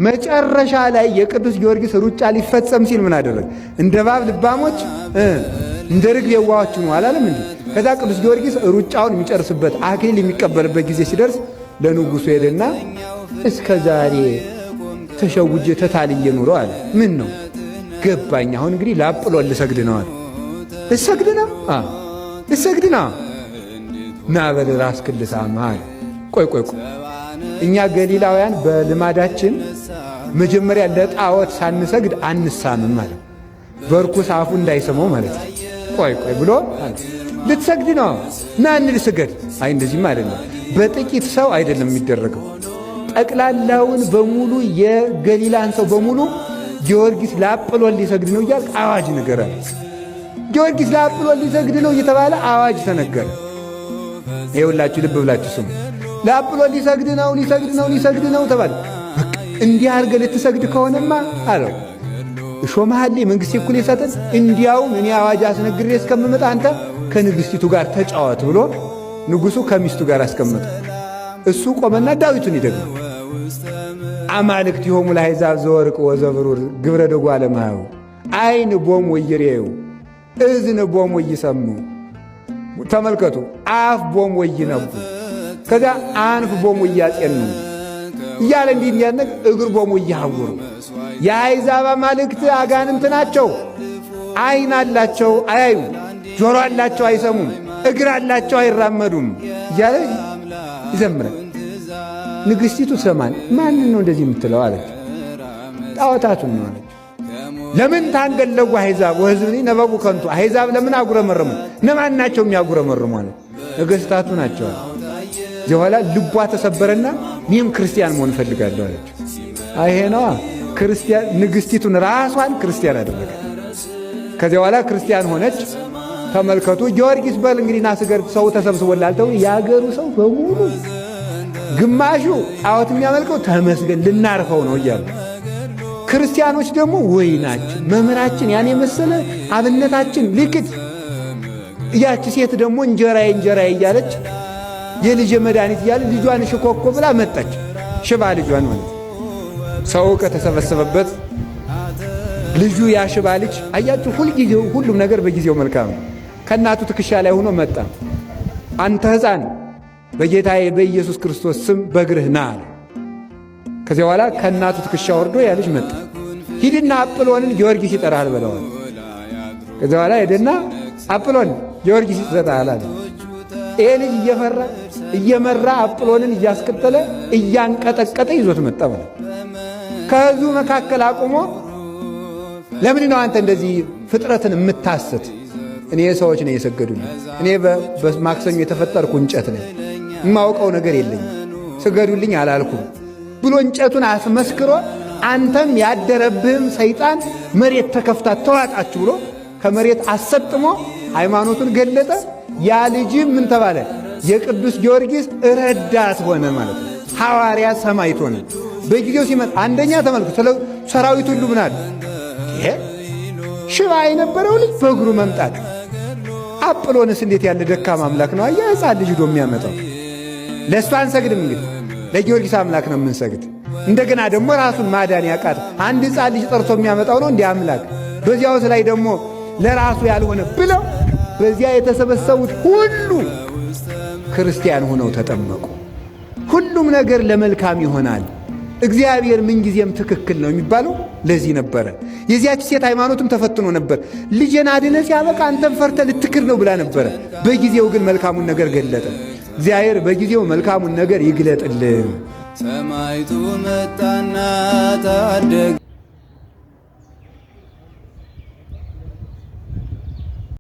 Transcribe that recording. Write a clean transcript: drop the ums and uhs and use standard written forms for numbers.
መጨረሻ ላይ የቅዱስ ጊዮርጊስ ሩጫ ሊፈጸም ሲል ምን አደረገ? እንደ እባብ ልባሞች እንደ ርግብ የዋሆች ነው አላለም እንዴ? ከዛ ቅዱስ ጊዮርጊስ ሩጫውን የሚጨርስበት አክሊል የሚቀበልበት ጊዜ ሲደርስ ለንጉሡ ሄደና እስከ ዛሬ ተሸውጄ ተታልዬ ኑሮ አለ። ምን ነው ገባኝ። አሁን እንግዲህ ለአጵሎን ልሰግድ ነው አለ። ልሰግድ ነው? ልሰግድ ነው። ና በል ራስህን ልሳም አለ። ቆይ እኛ ገሊላውያን በልማዳችን መጀመሪያ ለጣዖት ሳንሰግድ አንሳምም ማለት በርኩስ አፉ እንዳይሰማው ማለት ነው። ቆይ ብሎ ልትሰግድ ነው? ና እንልስገድ። አይ እንደዚህም አይደለም። በጥቂት ሰው አይደለም የሚደረገው። ጠቅላላውን በሙሉ የገሊላን ሰው በሙሉ ጊዮርጊስ ለአጵሎን ሊሰግድ ነው እያል አዋጅ ነገራል። ጊዮርጊስ ለአጵሎን ሊሰግድ ነው እየተባለ አዋጅ ተነገረ። ይኸውላችሁ ልብ ብላችሁ ስሙ። ለአጵሎን ሊሰግድ ነው ተባለ። እንዲህ አድርገህ ልትሰግድ ከሆነማ አለው እሾመሃል መንግሥቴ እኩል የሰጠን እንዲያውም እኔ አዋጅ አስነግሬ እስከምመጣ አንተ ከንግሥቲቱ ጋር ተጫወት ብሎ ንጉሡ ከሚስቱ ጋር አስቀመጠ። እሱ ቆመና ዳዊቱን ይደግም አማልክቲሆሙ ለአሕዛብ ዘወርቅ ወዘብሩር ግብረ ደጓለ እምኀበ ዓይን ቦሙ ወይሬዩ እዝን ቦሙ ወይሰሙ። ተመልከቱ። አፍ ቦሙ ወይነቡ ከዚያ አንፍ ቦሙ ወያጼኑ እያለ እንዲህ ያነቅ እግር ቦሙ ወይሐውሩ። የአሕዛብ አማልክት አጋንንት ናቸው። ዓይን አላቸው አያዩ፣ ጆሮ አላቸው አይሰሙም፣ እግር አላቸው አይራመዱም እያለ ይዘምራል። ንግሥቲቱ ሰማን ማንን ነው እንደዚህ የምትለው አለች። ጣዖታቱን ነው አለች። ለምን ታንገለጉ አሕዛብ ወሕዝብኒ ነበቡ ከንቱ። አሕዛብ ለምን አጉረመረሙ? እነማን ናቸው የሚያጉረመርሙ አለ። ነገሥታቱ ናቸው አለ። እዚህ በኋላ ልቧ ተሰበረና እኔም ክርስቲያን መሆን እፈልጋለሁ አለች። ይሄ ነዋ ክርስቲያን። ንግሥቲቱን ራሷን ክርስቲያን አደረገ። ከዚያ በኋላ ክርስቲያን ሆነች። ተመልከቱ። ጊዮርጊስ በል እንግዲህ ና ስገድ፣ ሰው ተሰብስቦላል ተው። የአገሩ ሰው በሙሉ ግማሹ ጣዖት የሚያመልከው ተመስገን ልናርፈው ነው እያሉ፣ ክርስቲያኖች ደግሞ ወይናችን መምህራችን ያን የመሰለ አብነታችን ልክት። ያቺ ሴት ደግሞ እንጀራዬ እያለች የልጅ መድኃኒት እያለ ልጇን ሽኮኮ ብላ መጣች። ሽባ ልጇን ማለት ሰው ከተሰበሰበበት ልጁ ያ ሽባ ልጅ አያችሁ፣ ሁልጊዜው ሁሉም ነገር በጊዜው መልካም ነው። ከእናቱ ትከሻ ላይ ሆኖ መጣ። አንተ ሕፃን በጌታዬ በኢየሱስ ክርስቶስ ስም በእግርህ ና አለ። ከዚያ በኋላ ከእናቱ ትከሻ ወርዶ ያ ልጅ መጣ። ሂድና አጵሎንን ጊዮርጊስ ይጠራል በለዋል። ከዚያ በኋላ ሄደና አጵሎን ጊዮርጊስ ይጠራል አለ። ይሄ ልጅ እየመራ አጵሎንን እያስቀጠለ እያንቀጠቀጠ ይዞት መጣ። ከሕዝቡ መካከል አቁሞ ለምን ነው አንተ እንደዚህ ፍጥረትን የምታስት? እኔ ሰዎች ነው የሰገዱልኝ። እኔ በማክሰኞ የተፈጠርኩ እንጨት ነኝ፣ የማውቀው ነገር የለኝም፣ ስገዱልኝ አላልኩም ብሎ እንጨቱን አስመስክሮ አንተም ያደረብህም ሰይጣን መሬት ተከፍታ ተዋጣችሁ ብሎ ከመሬት አሰጥሞ ሃይማኖቱን ገለጠ። ያ ልጅም ምን ተባለ? የቅዱስ ጊዮርጊስ ረዳት ሆነ ማለት ነው። ሐዋርያ ሰማዕት ሆነ። በጊዜው ሲመጣ አንደኛ ተመልኩ ሰራዊት ሁሉ ምን አለ? ይሄ ሽባ የነበረው ልጅ በእግሩ መምጣት። አጵሎንስ እንዴት ያለ ደካማ አምላክ ነው! አያ ሕፃን ልጅ ዶ የሚያመጣው። ለእሱ አንሰግድም እንግዲህ ለጊዮርጊስ አምላክ ነው የምንሰግድ። እንደገና ደግሞ ራሱን ማዳን ያቃት አንድ ሕፃን ልጅ ጠርቶ የሚያመጣው ነው እንዲህ አምላክ። በዚያውስ ላይ ደግሞ ለራሱ ያልሆነ ብለው በዚያ የተሰበሰቡት ሁሉ ክርስቲያን ሆነው ተጠመቁ። ሁሉም ነገር ለመልካም ይሆናል። እግዚአብሔር ምንጊዜም ትክክል ነው የሚባለው ለዚህ ነበረ። የዚያች ሴት ሃይማኖትም ተፈትኖ ነበር። ልጄን አድነ ሲያበቃ አንተም ፈርተ ልትክር ነው ብላ ነበረ። በጊዜው ግን መልካሙን ነገር ገለጠ። እግዚአብሔር በጊዜው መልካሙን ነገር ይግለጥልን። ሰማዕቱ መጣና ታደገ